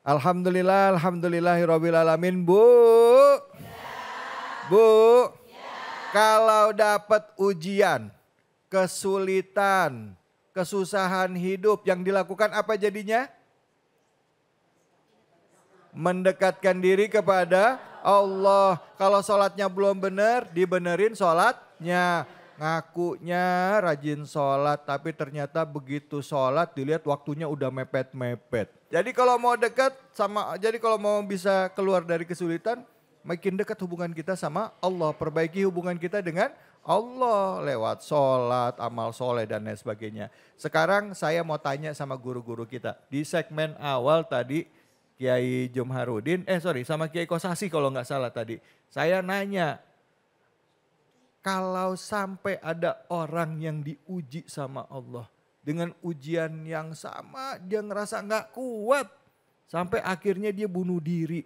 Alhamdulillah, alhamdulillahirabbil alamin. Bu. Bu. Kalau dapat ujian, kesulitan, kesusahan hidup yang dilakukan apa jadinya? Mendekatkan diri kepada Allah. Kalau sholatnya belum benar, dibenerin sholatnya. Ngakunya rajin sholat, tapi ternyata begitu sholat dilihat waktunya udah mepet-mepet. Jadi kalau mau dekat jadi kalau mau bisa keluar dari kesulitan, makin dekat hubungan kita sama Allah. Perbaiki hubungan kita dengan Allah lewat sholat, amal soleh dan lain sebagainya. Sekarang saya mau tanya sama guru-guru kita. Di segmen awal tadi Kiai Jumharudin, sama Kiai Kosasi kalau nggak salah tadi. Saya nanya, kalau sampai ada orang yang diuji sama Allah dengan ujian yang sama, dia ngerasa nggak kuat sampai akhirnya dia bunuh diri.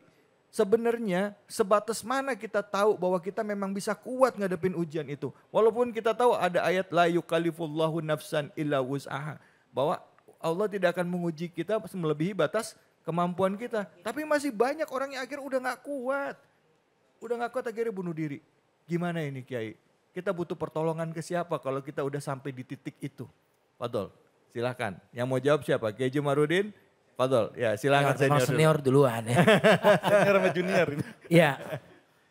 Sebenarnya sebatas mana kita tahu bahwa kita memang bisa kuat ngadepin ujian itu. Walaupun kita tahu ada ayat la yukallifullahu nafsan illa wus'aha, bahwa Allah tidak akan menguji kita melebihi batas kemampuan kita. Tapi masih banyak orang yang akhirnya udah nggak kuat. Udah nggak kuat akhirnya bunuh diri. Gimana ini Kiai? Kita butuh pertolongan ke siapa kalau kita udah sampai di titik itu? Fadol, silakan. Yang mau jawab siapa? Kiai Jumarudin? Fadol, ya silakan senior duluan ya. Senior sama junior. Ya,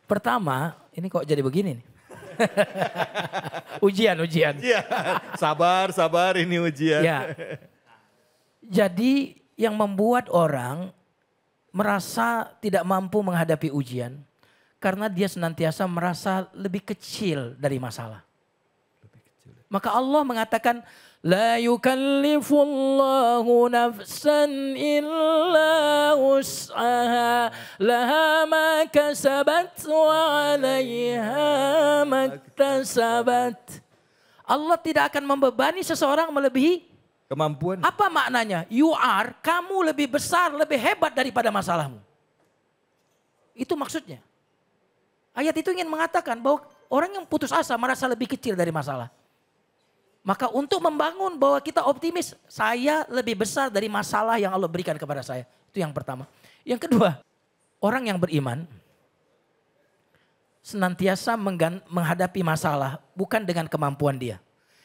pertama ini kok jadi begini nih. ujian. Ya, sabar ini ujian. Ya. Jadi yang membuat orang merasa tidak mampu menghadapi ujian, karena dia senantiasa merasa lebih kecil dari masalah. Maka Allah mengatakan, la yukallifullahu nafsan illa wus'aha laha ma kasabat wa 'alaiha maktasabat. Allah tidak akan membebani seseorang melebihi kemampuan. Apa maknanya? Kamu lebih besar, lebih hebat daripada masalahmu. Itu maksudnya. Ayat itu ingin mengatakan bahwa orang yang putus asa merasa lebih kecil dari masalah. Maka untuk membangun bahwa kita optimis, saya lebih besar dari masalah yang Allah berikan kepada saya. Itu yang pertama. Yang kedua, orang yang beriman senantiasa menghadapi masalah bukan dengan kemampuan dia.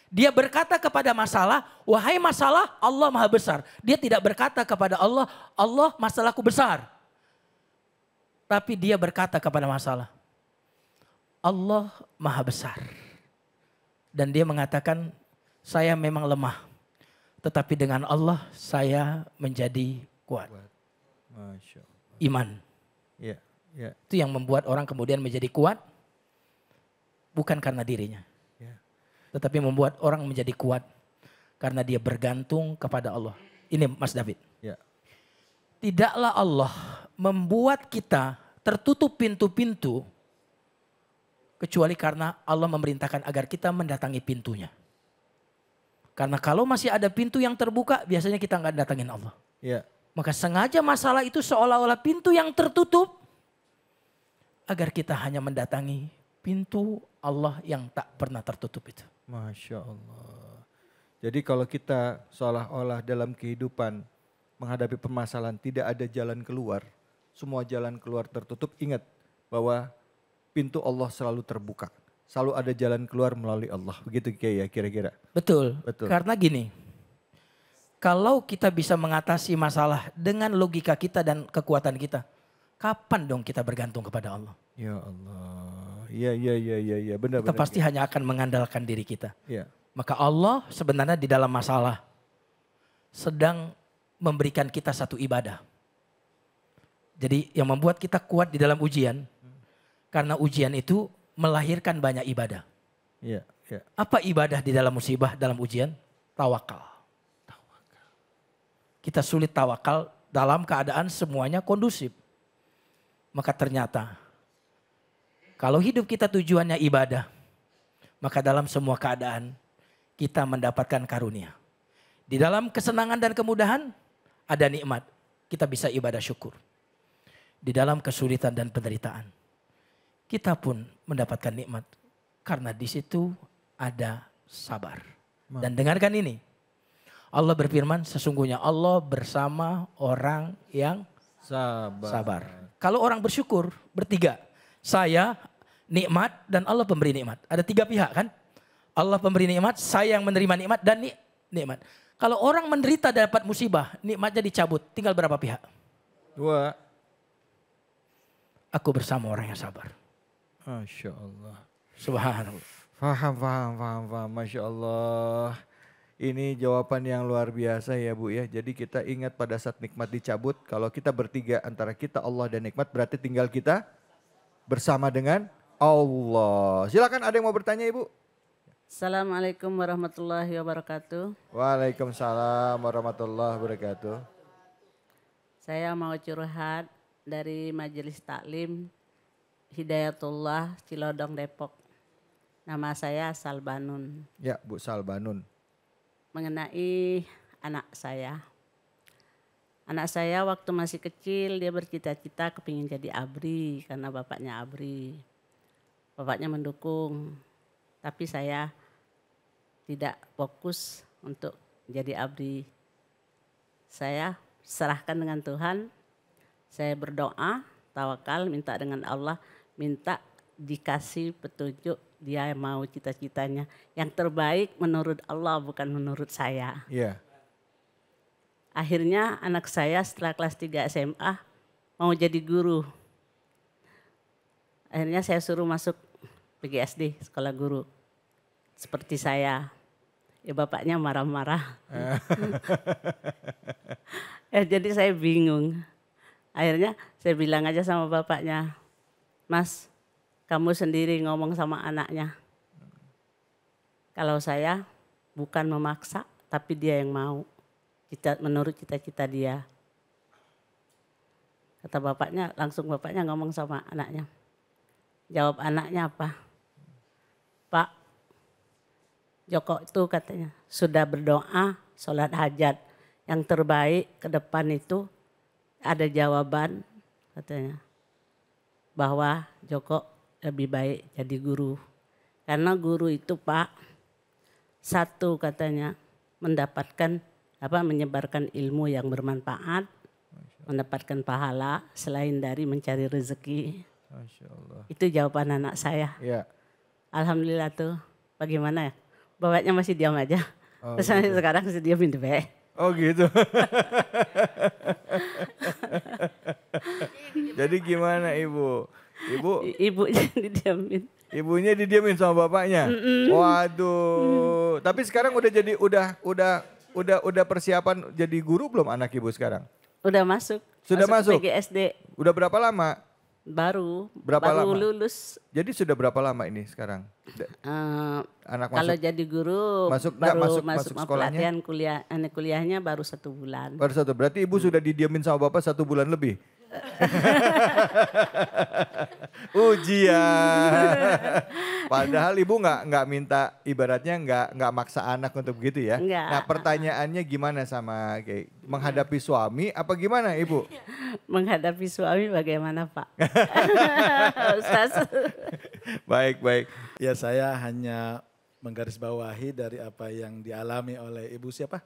Dia berkata kepada masalah, wahai masalah, Allah maha besar. Dia tidak berkata kepada Allah, Allah masalahku besar. Tapi dia berkata kepada masalah, Allah maha besar. Dan dia mengatakan, saya memang lemah. Tetapi dengan Allah saya menjadi kuat. Masya Allah. Iman. Ya. Itu yang membuat orang kemudian menjadi kuat. Bukan karena dirinya. Ya. Tetapi membuat orang menjadi kuat. Karena dia bergantung kepada Allah. Ini Mas David. Ya. Tidaklah Allah membuat kita tertutup pintu-pintu. Kecuali karena Allah memerintahkan agar kita mendatangi pintunya. Karena kalau masih ada pintu yang terbuka, biasanya kita nggak datangin Allah. Ya. Maka sengaja masalah itu seolah-olah pintu yang tertutup. Agar kita hanya mendatangi pintu Allah yang tak pernah tertutup itu. Masya Allah. Jadi kalau kita seolah-olah dalam kehidupan menghadapi permasalahan tidak ada jalan keluar. Semua jalan keluar tertutup, ingat bahwa pintu Allah selalu terbuka. Selalu ada jalan keluar melalui Allah. Begitu kayak ya kira-kira. Betul. Karena gini. Kalau kita bisa mengatasi masalah dengan logika kita dan kekuatan kita. Kapan dong kita bergantung kepada Allah? Ya Allah. Iya. Benar. Kita pasti hanya akan mengandalkan diri kita. Ya. Maka Allah sebenarnya di dalam masalah. Sedang memberikan kita satu ibadah. Jadi yang membuat kita kuat di dalam ujian. Karena ujian itu melahirkan banyak ibadah. Ya. Apa ibadah di dalam musibah, dalam ujian? Tawakal. Kita sulit tawakal dalam keadaan semuanya kondusif. Maka ternyata kalau hidup kita tujuannya ibadah, maka dalam semua keadaan kita mendapatkan karunia. Di dalam kesenangan dan kemudahan ada nikmat. Kita bisa ibadah syukur. Di dalam kesulitan dan penderitaan kita pun mendapatkan nikmat. Karena di situ ada sabar. Dan dengarkan ini. Allah berfirman, sesungguhnya Allah bersama orang yang Sabar. Kalau orang bersyukur bertiga. Saya, nikmat, dan Allah pemberi nikmat. Ada tiga pihak kan? Allah pemberi nikmat, saya yang menerima nikmat, dan nikmat. Kalau orang menderita dapat musibah, nikmatnya dicabut. Tinggal berapa pihak? 2. Aku bersama orang yang sabar. Masya Allah. Subhanallah. Faham. Masya Allah. Ini jawaban yang luar biasa ya Bu ya. Jadi kita ingat pada saat nikmat dicabut. Kalau kita bertiga antara kita, Allah dan nikmat, berarti tinggal kita bersama dengan Allah. Silakan, ada yang mau bertanya Ibu? Assalamualaikum warahmatullahi wabarakatuh. Waalaikumsalam warahmatullahi wabarakatuh. Saya mau curhat dari Majelis Taklim Hidayatullah Cilodong Depok. Nama saya Salbanun. Ya Bu Salbanun. Mengenai anak saya. Anak saya waktu masih kecil dia bercita-cita kepingin jadi ABRI karena bapaknya ABRI. Bapaknya mendukung, tapi saya tidak fokus untuk jadi ABRI. Saya serahkan dengan Tuhan, saya berdoa, tawakal, minta dengan Allah, minta dikasih petunjuk dia mau cita-citanya. Yang terbaik menurut Allah bukan menurut saya. Iya. Akhirnya anak saya setelah kelas 3 SMA mau jadi guru. Akhirnya saya suruh masuk PGSD, sekolah guru. Seperti saya. Ya bapaknya marah-marah. Jadi saya bingung. Akhirnya saya bilang aja sama bapaknya, Mas, kamu sendiri ngomong sama anaknya. Kalau saya bukan memaksa, tapi dia yang mau. Menurut cita-cita dia. Kata bapaknya, langsung bapaknya ngomong sama anaknya. Jawab anaknya apa? Pak, Joko itu katanya sudah berdoa, sholat hajat. Yang terbaik ke depan itu ada jawaban katanya. Bahwa Joko lebih baik jadi guru. Karena guru itu Pak, satu katanya menyebarkan ilmu yang bermanfaat, mendapatkan pahala selain dari mencari rezeki. Masya Allah. Itu jawaban anak saya. Ya. Alhamdulillah tuh. Bagaimana ya? Bapaknya masih diam aja. Oh, Terus gitu. sekarang masih diamin deh. Oh gitu. Jadi gimana Ibu? Ibunya didiamin. Ibunya didiamin sama bapaknya. Waduh. Tapi sekarang udah persiapan jadi guru belum anak Ibu sekarang? Udah masuk. Sudah masuk? PGSD. Udah berapa lama? Baru Lama? lulus. Jadi sudah berapa lama ini sekarang? Anak masuk. Kalau jadi guru masuk pelatihan kuliahnya baru 1 bulan. Baru 1, berarti Ibu sudah didiamin sama Bapak 1 bulan lebih? Ujian. Padahal Ibu nggak minta, ibaratnya nggak maksa anak untuk begitu ya. Enggak. Nah pertanyaannya gimana sama kayak menghadapi suami apa gimana Ibu? Menghadapi suami bagaimana Pak? Ustaz. Baik. Ya saya hanya menggarisbawahi dari apa yang dialami oleh Ibu siapa?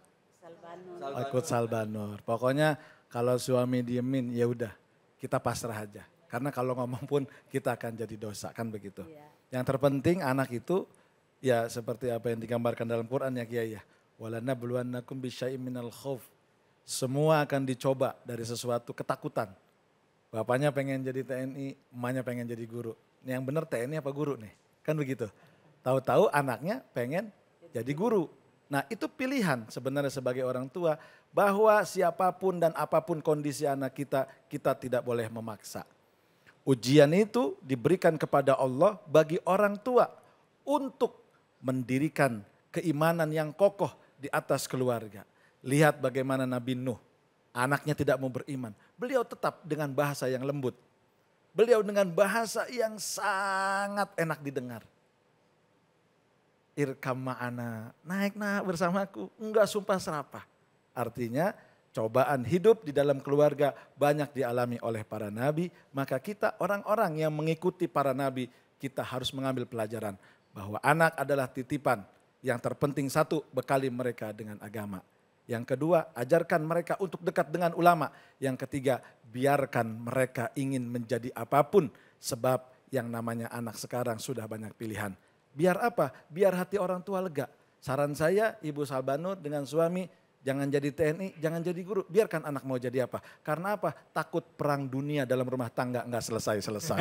Akut Salbanur. Pokoknya kalau suami diemin ya udah kita pasrah aja. Karena kalau ngomong pun kita akan jadi dosa kan begitu. Iya. Yang terpenting anak itu ya seperti apa yang digambarkan dalam Quran ya Kiai ya. Walanabluwannakum bisyai'im minal khauf. Semua akan dicoba dari sesuatu ketakutan. Bapaknya pengen jadi TNI, emaknya pengen jadi guru. Ini yang benar TNI apa guru nih? Kan begitu. Tahu-tahu anaknya pengen jadi guru. Nah itu pilihan sebenarnya sebagai orang tua. Bahwa siapapun dan apapun kondisi anak kita, kita tidak boleh memaksa. Ujian itu diberikan kepada Allah bagi orang tua untuk mendirikan keimanan yang kokoh di atas keluarga. Lihat bagaimana Nabi Nuh, anaknya tidak mau beriman. Beliau tetap dengan bahasa yang lembut. Beliau dengan bahasa yang sangat enak didengar. Irkam ma'ana, naik bersamaku, enggak sumpah serapah. Artinya cobaan hidup di dalam keluarga banyak dialami oleh para nabi. Maka kita orang-orang yang mengikuti para nabi, kita harus mengambil pelajaran. Bahwa anak adalah titipan. Yang terpenting satu, bekali mereka dengan agama. Yang kedua, ajarkan mereka untuk dekat dengan ulama. Yang ketiga, biarkan mereka ingin menjadi apapun. Sebab yang namanya anak sekarang sudah banyak pilihan. Biar apa? Biar hati orang tua lega. Saran saya, Ibu Salbanur dengan suami, jangan jadi TNI, jangan jadi guru. Biarkan anak mau jadi apa. Karena apa? Takut perang dunia dalam rumah tangga nggak selesai-selesai.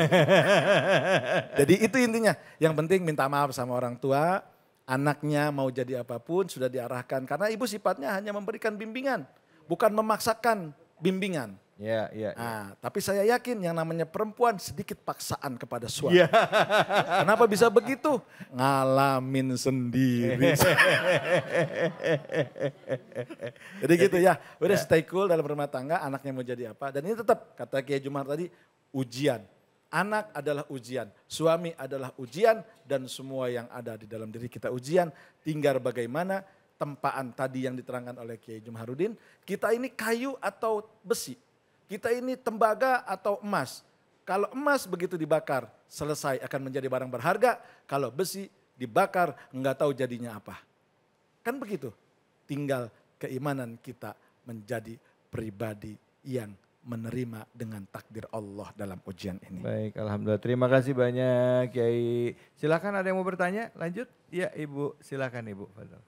Jadi itu intinya. Yang penting minta maaf sama orang tua. Anaknya mau jadi apapun sudah diarahkan. Karena ibu sifatnya hanya memberikan bimbingan. Bukan memaksakan bimbingan. Ya, ya, ya. Nah, tapi saya yakin yang namanya perempuan sedikit paksaan kepada suami. Kenapa bisa begitu? Ngalamin sendiri. Jadi gitu ya, udah stay cool dalam rumah tangga, anaknya mau jadi apa. Dan ini tetap, kata Kiai Jumar tadi, ujian. Anak adalah ujian, suami adalah ujian, dan semua yang ada di dalam diri kita ujian. Tinggal bagaimana tempaan tadi yang diterangkan oleh Kiai Jumharudin, kita ini kayu atau besi. Kita ini tembaga atau emas. Kalau emas begitu dibakar, selesai akan menjadi barang berharga. Kalau besi dibakar, enggak tahu jadinya apa. Kan begitu. Tinggal keimanan kita menjadi pribadi yang menerima dengan takdir Allah dalam ujian ini. Baik, alhamdulillah. Terima kasih banyak Kiai. Silakan ada yang mau bertanya? Lanjut? Ya, Ibu. Silakan Ibu. Fadal.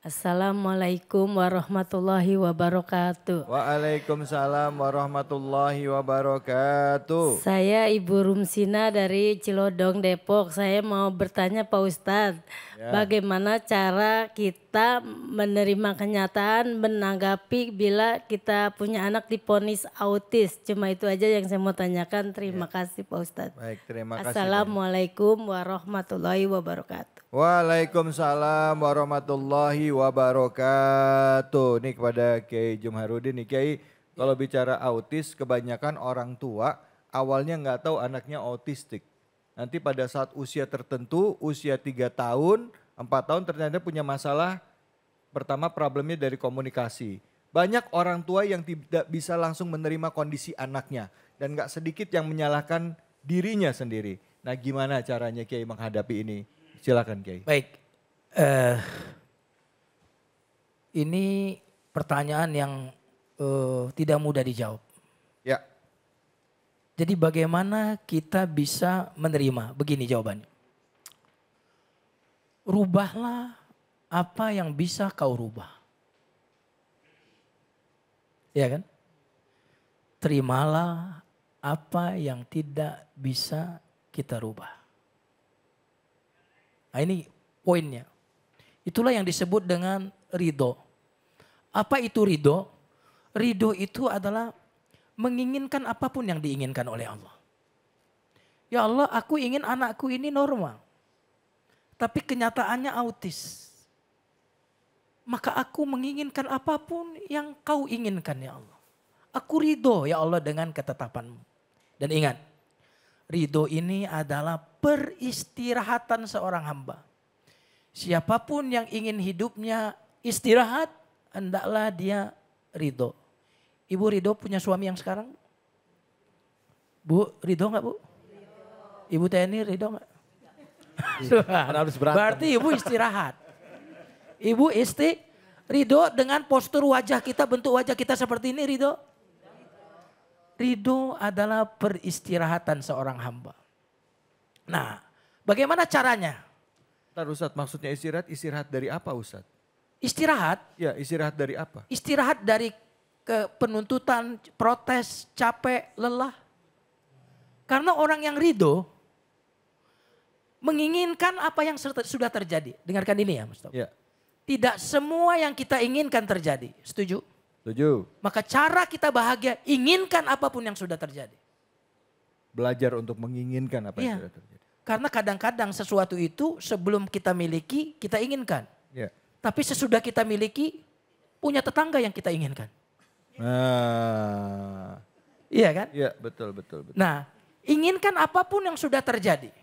Assalamualaikum warahmatullahi wabarakatuh. Waalaikumsalam warahmatullahi wabarakatuh. Saya Ibu Rumsina dari Cilodong, Depok. Saya mau bertanya Pak Ustadz, bagaimana cara kita menerima kenyataan, menanggapi bila kita punya anak divonis autis? Cuma itu aja yang saya mau tanyakan. Terima kasih Pak Ustadz. Baik, terima kasih. Assalamualaikum warahmatullahi wabarakatuh. Waalaikumsalam warahmatullahi wabarakatuh. Ini kepada Kiai Jumharudin nih Kiai, kalau bicara autis kebanyakan orang tua awalnya nggak tahu anaknya autistik. Nanti pada saat usia tertentu, usia 3 tahun, 4 tahun ternyata punya masalah. Pertama problemnya dari komunikasi. Banyak orang tua yang tidak bisa langsung menerima kondisi anaknya. Dan nggak sedikit yang menyalahkan dirinya sendiri. Nah gimana caranya Kiai menghadapi ini? Silakan Kiai. Baik, ini pertanyaan yang tidak mudah dijawab. Ya. Jadi bagaimana kita bisa menerima? Begini jawabannya. Rubahlah apa yang bisa kau rubah. Ya kan? Terimalah apa yang tidak bisa kita rubah. Nah ini poinnya. Itulah yang disebut dengan ridho. Apa itu ridho? Ridho itu adalah menginginkan apapun yang diinginkan oleh Allah. Ya Allah, aku ingin anakku ini normal. Tapi kenyataannya autis. Maka aku menginginkan apapun yang kau inginkan ya Allah. Aku ridho ya Allah dengan ketetapanmu. Dan ingat, ridho ini adalah peristirahatan seorang hamba. Siapapun yang ingin hidupnya istirahat, hendaklah dia ridho. Ibu ridho punya suami yang sekarang? Bu, ridho gak bu? Ibu TNI ridho gak? Harus berantem. Berarti ibu istirahat. Ibu ridho dengan postur wajah kita, bentuk wajah kita seperti ini ridho? Ridho adalah peristirahatan seorang hamba. Nah, bagaimana caranya? Ntar Ustadz, maksudnya istirahat dari apa Ustadz? Istirahat? Ya, istirahat dari apa? Istirahat dari penuntutan, protes, capek, lelah. Karena orang yang ridho menginginkan apa yang sudah terjadi. Dengarkan ini ya Mustafa. Ya. Tidak semua yang kita inginkan terjadi. Setuju? Setuju. Maka cara kita bahagia, inginkan apapun yang sudah terjadi. Belajar untuk menginginkan apa yang sudah terjadi. Karena kadang-kadang sesuatu itu sebelum kita miliki, kita inginkan. Ya. Tapi sesudah kita miliki, punya tetangga yang kita inginkan. Nah. Iya kan? Iya, betul. Nah, inginkan apapun yang sudah terjadi.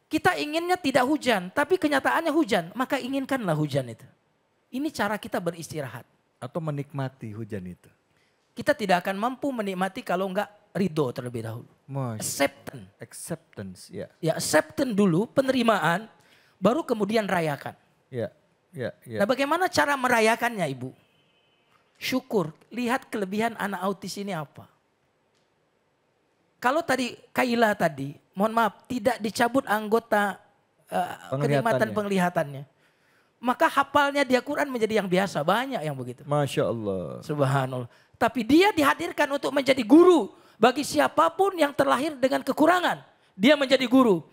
Kita inginnya tidak hujan, tapi kenyataannya hujan. Maka inginkanlah hujan itu. Ini cara kita beristirahat. Atau menikmati hujan itu. Kita tidak akan mampu menikmati kalau enggak ridho terlebih dahulu. Acceptance, ya. Ya acceptance dulu, penerimaan, baru kemudian rayakan. Ya, ya, ya. Nah bagaimana cara merayakannya Ibu? Syukur, lihat kelebihan anak autis ini apa. Kalau tadi Kaila tadi, mohon maaf, tidak dicabut anggota kenikmatan penglihatannya. Maka hafalnya dia Quran menjadi yang biasa, banyak yang begitu. Masya Allah. Subhanallah. Tapi dia dihadirkan untuk menjadi guru bagi siapapun yang terlahir dengan kekurangan. Dia menjadi guru.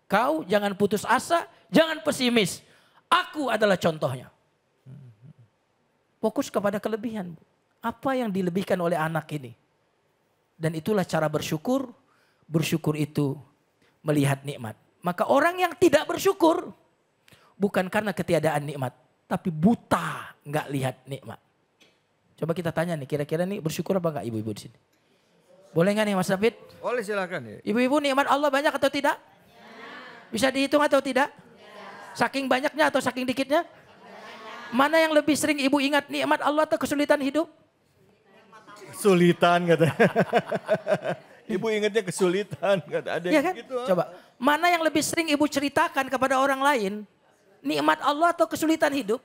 Kau jangan putus asa, jangan pesimis. Aku adalah contohnya. Fokus kepada kelebihan. Apa yang dilebihkan oleh anak ini? Dan itulah cara bersyukur. Bersyukur itu melihat nikmat. Maka orang yang tidak bersyukur bukan karena ketiadaan nikmat, tapi buta nggak lihat nikmat. Coba kita tanya nih, kira-kira nih bersyukur apa nggak ibu-ibu di sini? Boleh nggak nih Mas David? Boleh silakan ya. Ibu-ibu nikmat Allah banyak atau tidak? Bisa dihitung atau tidak? Saking banyaknya atau saking dikitnya? Mana yang lebih sering ibu ingat, nikmat Allah atau kesulitan hidup? Kesulitan kata. Ibu ingatnya kesulitan kata. Ada Ya yang kan? gitu. Coba, mana yang lebih sering ibu ceritakan kepada orang lain? Nikmat Allah atau kesulitan hidup?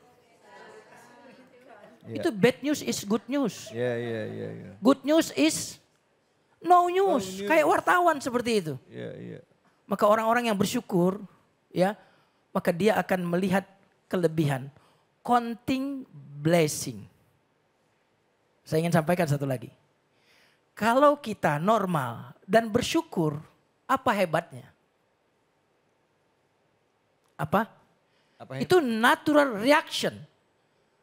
Ya. Itu bad news is good news. Ya, ya, ya, ya. Good news is no news. news. Kayak wartawan seperti itu. Ya, ya. Maka orang-orang yang bersyukur, ya, maka dia akan melihat kelebihan. Counting blessing. Saya ingin sampaikan satu lagi. Kalau kita normal dan bersyukur, apa hebatnya? Apa? Itu natural reaction.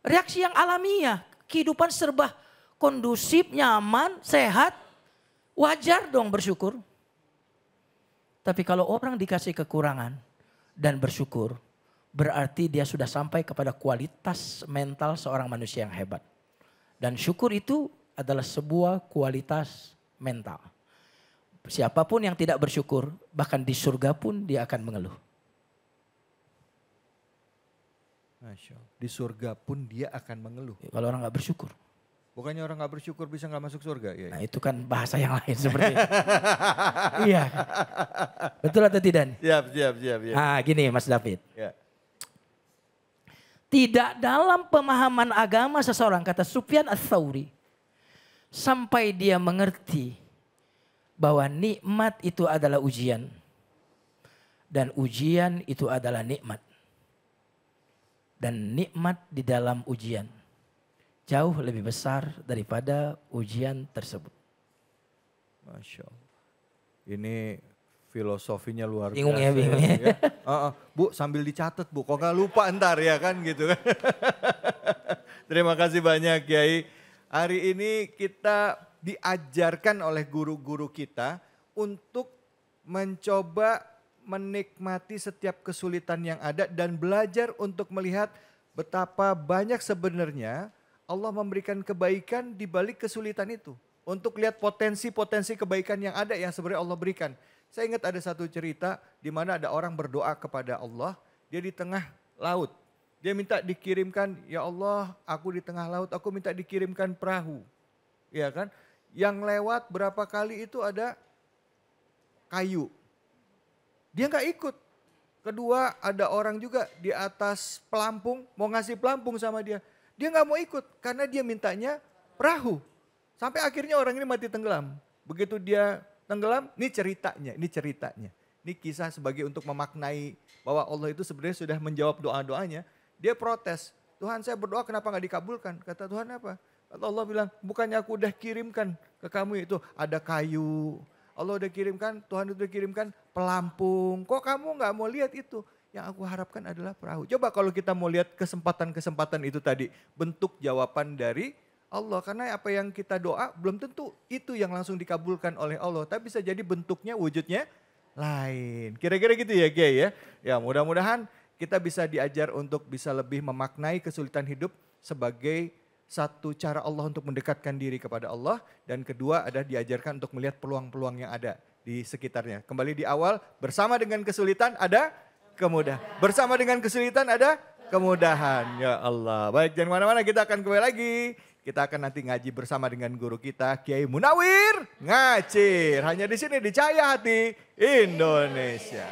Reaksi yang alamiah. Kehidupan serba kondusif, nyaman, sehat. Wajar dong bersyukur. Tapi kalau orang dikasih kekurangan dan bersyukur, berarti dia sudah sampai kepada kualitas mental seorang manusia yang hebat. Dan syukur itu adalah sebuah kualitas mental. Siapapun yang tidak bersyukur, bahkan di surga pun dia akan mengeluh. Masya Allah. Di surga pun dia akan mengeluh. Kalau orang nggak bersyukur. Bukannya orang nggak bersyukur bisa nggak masuk surga? Ya, Nah itu kan bahasa yang lain seperti itu. Iya. Betul atau tidak? Siap, siap, siap. Ya. Nah gini Mas David. Ya. Tidak dalam pemahaman agama seseorang, kata Sufyan Ats-Tsauri, sampai dia mengerti bahwa nikmat itu adalah ujian. Dan ujian itu adalah nikmat. Dan nikmat di dalam ujian jauh lebih besar daripada ujian tersebut. Masya Allah. Ini filosofinya luar Bingung biasa. ya, bingung ya. Bu sambil dicatat Bu, kok nggak lupa ntar ya kan gitu kan. Terima kasih banyak Kiai. Hari ini kita diajarkan oleh guru-guru kita untuk mencoba menikmati setiap kesulitan yang ada dan belajar untuk melihat betapa banyak sebenarnya Allah memberikan kebaikan di balik kesulitan itu. Untuk lihat potensi-potensi kebaikan yang ada yang sebenarnya Allah berikan. Saya ingat ada satu cerita di mana ada orang berdoa kepada Allah, dia di tengah laut. Dia minta dikirimkan, ya Allah aku di tengah laut, aku minta dikirimkan perahu. Ya kan? Yang lewat berapa kali itu ada kayu. Dia nggak ikut. Kedua ada orang juga di atas pelampung, mau ngasih pelampung sama dia. Dia nggak mau ikut karena dia mintanya perahu. Sampai akhirnya orang ini mati tenggelam. Begitu dia tenggelam, ini ceritanya. Ini kisah sebagai untuk memaknai bahwa Allah itu sebenarnya sudah menjawab doa-doanya. Dia protes, Tuhan saya berdoa kenapa gak dikabulkan? Kata Tuhan apa? Kata Allah bilang, bukannya aku udah kirimkan ke kamu itu ada kayu. Allah udah kirimkan, Tuhan udah kirimkan pelampung. Kok kamu gak mau lihat itu? Yang aku harapkan adalah perahu. Coba kalau kita mau lihat kesempatan-kesempatan itu tadi. Bentuk jawaban dari Allah, karena apa yang kita doa belum tentu itu yang langsung dikabulkan oleh Allah. Tapi bisa jadi bentuknya, wujudnya lain. Kira-kira gitu ya Kiai ya. Ya mudah-mudahan kita bisa diajar untuk bisa lebih memaknai kesulitan hidup sebagai satu cara Allah untuk mendekatkan diri kepada Allah. Dan kedua ada diajarkan untuk melihat peluang-peluang yang ada di sekitarnya. Kembali di awal, bersama dengan kesulitan ada kemudahan. Bersama dengan kesulitan ada kemudahan. Ya Allah. Baik, jangan kemana-mana, kita akan kembali lagi. Kita akan nanti ngaji bersama dengan guru kita Kiai Munawir Ngacir. Hanya di sini di Cahaya Hati Indonesia.